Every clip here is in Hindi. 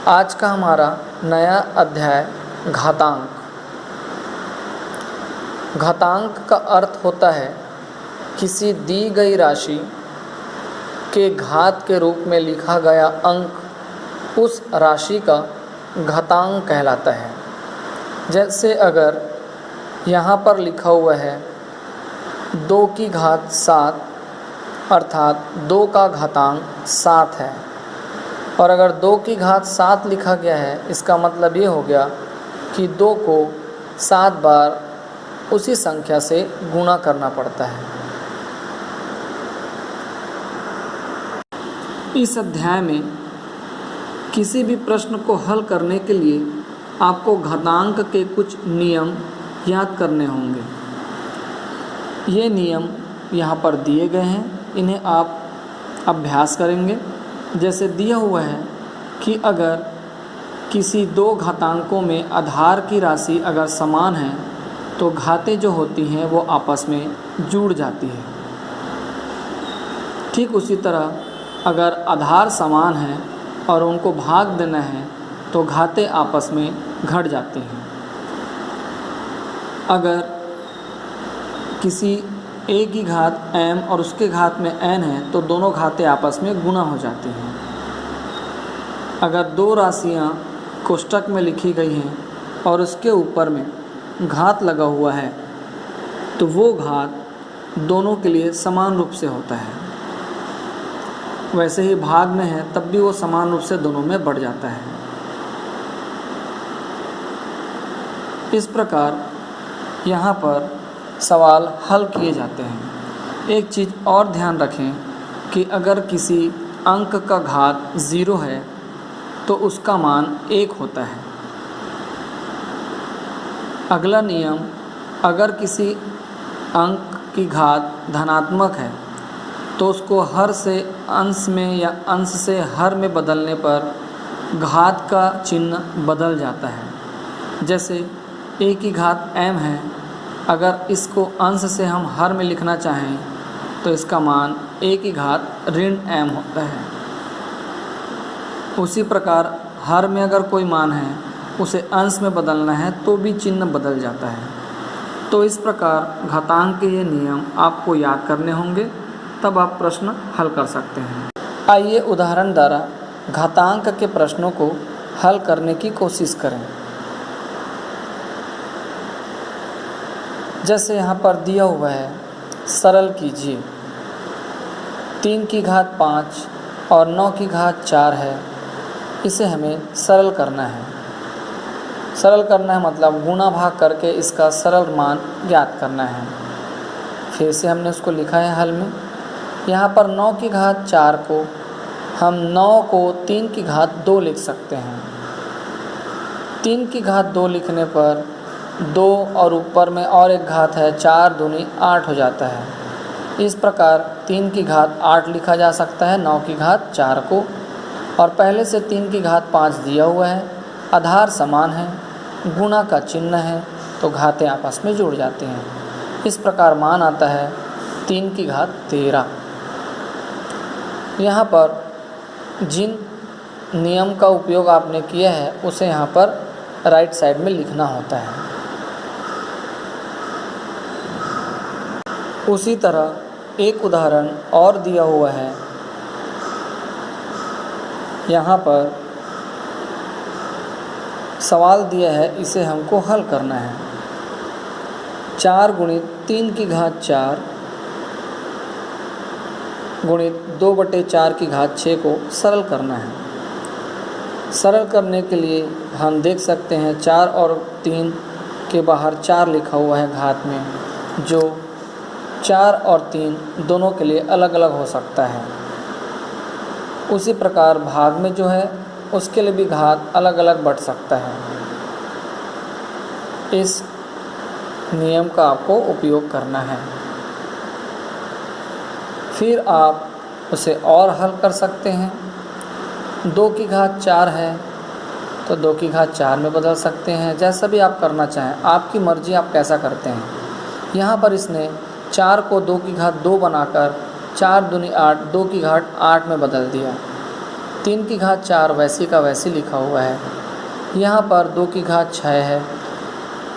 आज का हमारा नया अध्याय घातांक। घातांक का अर्थ होता है किसी दी गई राशि के घात के रूप में लिखा गया अंक उस राशि का घातांक कहलाता है। जैसे अगर यहाँ पर लिखा हुआ है 2 की घात 7 अर्थात 2 का घातांक 7 है, और अगर 2 की घात 7 लिखा गया है, इसका मतलब ये हो गया कि 2 को 7 बार उसी संख्या से गुणा करना पड़ता है। इस अध्याय में किसी भी प्रश्न को हल करने के लिए आपको घातांक के कुछ नियम याद करने होंगे। ये नियम यहाँ पर दिए गए हैं, इन्हें आप अभ्यास करेंगे। जैसे दिया हुआ है कि अगर किसी 2 घातांकों में आधार की राशि अगर समान है तो घातें जो होती हैं वो आपस में जुड़ जाती है। ठीक उसी तरह अगर आधार समान है और उनको भाग देना है तो घातें आपस में घट जाती हैं। अगर किसी a की घात m और उसके घात में n है तो दोनों घातें आपस में गुणा हो जाती हैं। अगर 2 राशियाँ कोष्ठक में लिखी गई हैं और उसके ऊपर में घात लगा हुआ है तो वो घात दोनों के लिए समान रूप से होता है। वैसे ही भाग में है तब भी वो समान रूप से दोनों में बढ़ जाता है। इस प्रकार यहाँ पर सवाल हल किए जाते हैं। एक चीज़ और ध्यान रखें कि अगर किसी अंक का घात 0 है तो उसका मान 1 होता है। अगला नियम, अगर किसी अंक की घात धनात्मक है तो उसको हर से अंश में या अंश से हर में बदलने पर घात का चिन्ह बदल जाता है। जैसे a की घात m है, अगर इसको अंश से हम हर में लिखना चाहें तो इसका मान a की घात ऋण m होता है। उसी प्रकार हर में अगर कोई मान है उसे अंश में बदलना है तो भी चिन्ह बदल जाता है। तो इस प्रकार घातांक के ये नियम आपको याद करने होंगे, तब आप प्रश्न हल कर सकते हैं। आइए उदाहरण द्वारा घातांक के प्रश्नों को हल करने की कोशिश करें। जैसे यहाँ पर दिया हुआ है, सरल कीजिए 3 की घात 5 और 9 की घात 4 है, इसे हमें सरल करना है। सरल करना है मतलब गुणा भाग करके इसका सरल मान ज्ञात करना है। फिर से हमने उसको लिखा है हल में। यहाँ पर 9 की घात 4 को हम 9 को 3 की घात 2 लिख सकते हैं। 3 की घात 2 लिखने पर 2 और ऊपर में और एक घात है, 4 दूनी 8 हो जाता है। इस प्रकार 3 की घात 8 लिखा जा सकता है 9 की घात 4 को, और पहले से 3 की घात 5 दिया हुआ है, आधार समान है, गुणा का चिन्ह है तो घातें आपस में जुड़ जाती हैं। इस प्रकार मान आता है 3 की घात 13। यहाँ पर जिन नियम का उपयोग आपने किया है उसे यहाँ पर राइट साइड में लिखना होता है। उसी तरह एक उदाहरण और दिया हुआ है। यहाँ पर सवाल दिया है, इसे हमको हल करना है। 4 गुणित 3 की घात 4 गुणित 2/4 की घात 6 को सरल करना है। सरल करने के लिए हम देख सकते हैं 4 और 3 के बाहर 4 लिखा हुआ है घात में, जो 4 और 3 दोनों के लिए अलग अलग हो सकता है। उसी प्रकार भाग में जो है उसके लिए भी घात अलग अलग बढ़ सकता है। इस नियम का आपको उपयोग करना है। फिर आप उसे और हल कर सकते हैं। 2 की घात 4 है तो 2 की घात 4 में बदल सकते हैं। जैसा भी आप करना चाहें, आपकी मर्जी, आप कैसा करते हैं। यहाँ पर इसने 4 को 2 की घात 2 बनाकर 4 दूनी 8, 2 की घात 8 में बदल दिया। 3 की घात 4 वैसी का वैसी लिखा हुआ है। यहाँ पर 2 की घात 6 है।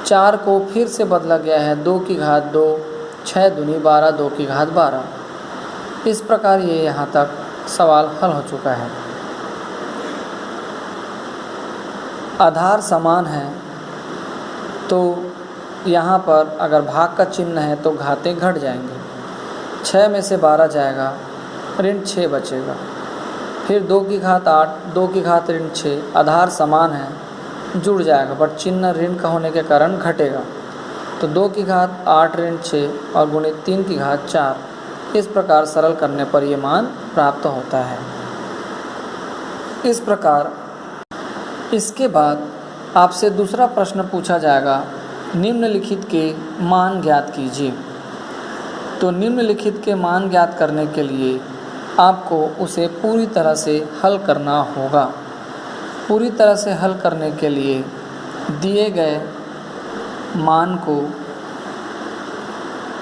4 को फिर से बदला गया है, 2 की घात 2, 6 दूनी 12, 2 की घात 12। इस प्रकार ये यहाँ तक सवाल हल हो चुका है। आधार समान है तो यहाँ पर अगर भाग का चिन्ह है तो घातें घट जाएंगे। 6 में से 12 जाएगा, ऋण 6 बचेगा। फिर 2 की घात 8, 2 की घात ऋण 6, आधार समान है, जुड़ जाएगा बट चिन्ह ऋण का होने के कारण घटेगा। तो 2 की घात 8 ऋण 6 और गुणित 3 की घात 4। इस प्रकार सरल करने पर ये मान प्राप्त होता है। इस प्रकार इसके बाद आपसे दूसरा प्रश्न पूछा जाएगा, निम्नलिखित के मान ज्ञात कीजिए। तो निम्नलिखित के मान ज्ञात करने के लिए आपको उसे पूरी तरह से हल करना होगा। पूरी तरह से हल करने के लिए दिए गए मान को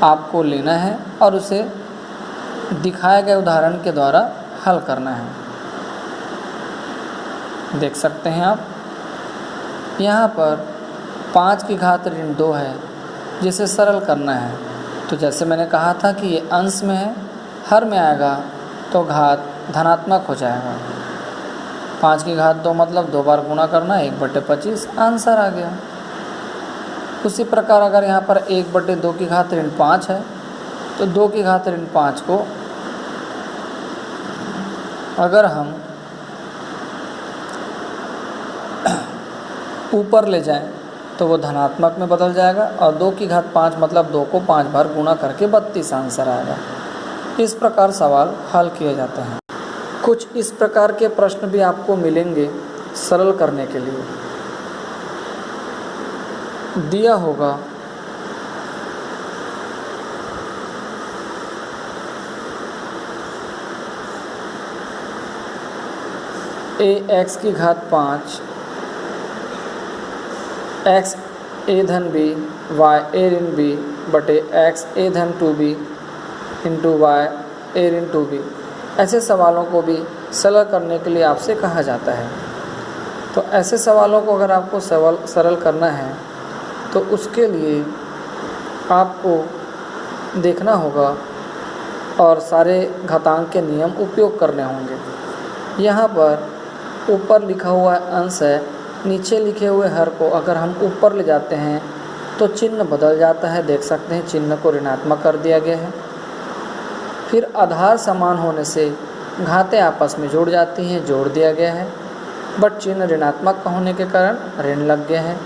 आपको लेना है और उसे दिखाए गए उदाहरण के द्वारा हल करना है। देख सकते हैं आप, यहाँ पर 5 की घात ऋण 2 है जिसे सरल करना है। तो जैसे मैंने कहा था कि ये अंश में है, हर में आएगा तो घात धनात्मक हो जाएगा। 5 की घात 2 मतलब 2 बार गुणा करना, 1/25 आंसर आ गया। उसी प्रकार अगर यहाँ पर 1/2 की घात ऋण 5 है तो 2 की घात ऋण 5 को अगर हम ऊपर ले जाएं तो वो धनात्मक में बदल जाएगा और 2 की घात 5 मतलब 2 को 5 बार गुणा करके 32 आंसर आएगा। इस प्रकार सवाल हल किए जाते हैं। कुछ इस प्रकार के प्रश्न भी आपको मिलेंगे सरल करने के लिए। दिया होगा ax की घात 5 x a धन b y a ऋण b बटे x a धन 2b इंटू y a ऋण 2b। ऐसे सवालों को भी सरल करने के लिए आपसे कहा जाता है। तो ऐसे सवालों को अगर आपको सरल करना है तो उसके लिए आपको देखना होगा और सारे घातांक के नियम उपयोग करने होंगे। यहाँ पर ऊपर लिखा हुआ अंश है, नीचे लिखे हुए हर को अगर हम ऊपर ले जाते हैं तो चिन्ह बदल जाता है। देख सकते हैं चिन्ह को ऋणात्मक कर दिया गया है। फिर आधार समान होने से घातें आपस में जुड़ जाती हैं, जोड़ दिया गया है बट चिन्ह ऋणात्मक का होने के कारण ऋण लग गया है।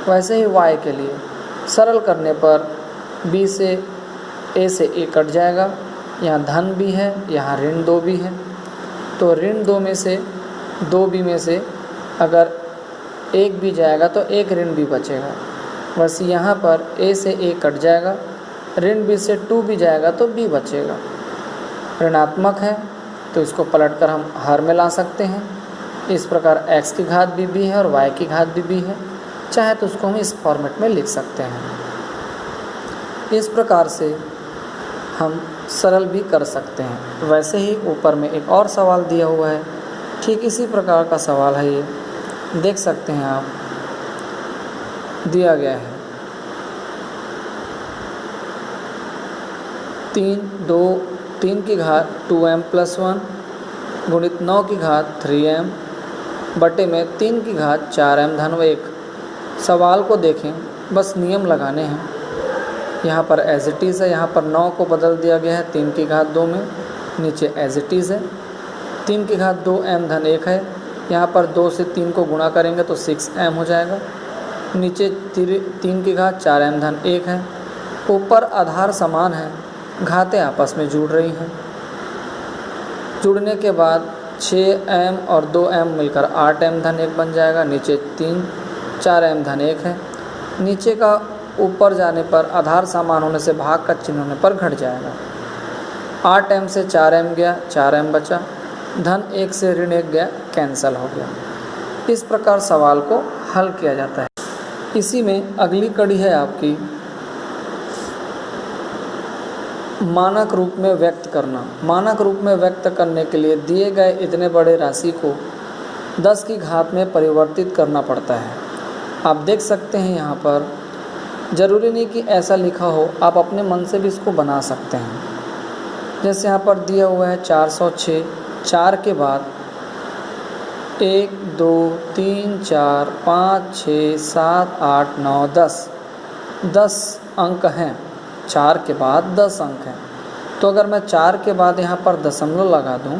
वैसे ही y के लिए सरल करने पर b से a से a कट जाएगा, यहाँ धन भी है, यहाँ ऋण 2 भी है। तो ऋण 2 में से 2b में से अगर 1 भी जाएगा तो 1 ऋण b बचेगा। बस यहाँ पर a से a कट जाएगा, ऋण b से 2 भी जाएगा तो b बचेगा। ऋणात्मक है तो इसको पलटकर हम हर में ला सकते हैं। इस प्रकार x की घात भी b है और y की घात भी b है, चाहे तो उसको हम इस फॉर्मेट में लिख सकते हैं। इस प्रकार से हम सरल भी कर सकते हैं। वैसे ही ऊपर में एक और सवाल दिया हुआ है, ठीक इसी प्रकार का सवाल है ये, देख सकते हैं आप, दिया गया है 3 की घात 2m + 1 गुणित 9 की घात 3m बटे में 3 की घात 4m धन 1। सवाल को देखें, बस नियम लगाने हैं। यहाँ पर एज इट इज़ है, यहाँ पर 9 को बदल दिया गया है 3 की घात 2 में, नीचे एज इट इज़ है। 3 की घात 2m धन 1 है, यहाँ पर 2 से 3 को गुणा करेंगे तो 6m हो जाएगा। नीचे 3 की घात 4m धन 1 है। ऊपर आधार समान है, घातें आपस में जुड़ रही हैं। जुड़ने के बाद 6m और 2m मिलकर 8m धन 1 बन जाएगा। नीचे 4m धन 1 है। नीचे का ऊपर जाने पर आधार समान होने से भाग का चिन्ह होने पर घट जाएगा। 8m से 4m गया, 4m बचा, धन 1 से ऋण 1 गया, कैंसिल हो गया। इस प्रकार सवाल को हल किया जाता है। इसी में अगली कड़ी है आपकी मानक रूप में व्यक्त करना। मानक रूप में व्यक्त करने के लिए दिए गए इतने बड़े राशि को 10 की घात में परिवर्तित करना पड़ता है। आप देख सकते हैं यहाँ पर ज़रूरी नहीं कि ऐसा लिखा हो, आप अपने मन से भी इसको बना सकते हैं। जैसे यहाँ पर दिया हुआ है 406, 4 के बाद 1 2 3 4 5 6 7 8 9 10 अंक हैं। 4 के बाद 10 अंक हैं, तो अगर मैं 4 के बाद यहाँ पर दशमलव लगा दूँ,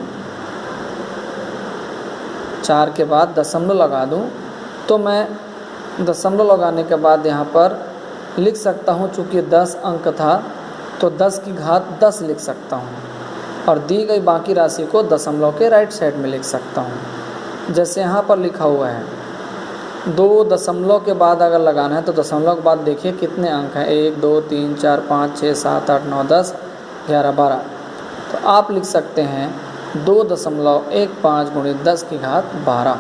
4 के बाद दशमलव लगा दूँ, तो मैं दशमलव लगाने के बाद यहाँ पर लिख सकता हूँ, चूँकि 10 अंक था तो 10 की घात 10 लिख सकता हूँ और दी गई बाकी राशि को दशमलव के राइट साइड में लिख सकता हूँ। जैसे यहाँ पर लिखा हुआ है 2 दशमलव के बाद अगर लगाना है तो दशमलव के बाद देखिए कितने अंक हैं, 1 2 3 4 5 6 7 8 9 10 11 12। तो आप लिख सकते हैं 2.15 × 10 की घात 12।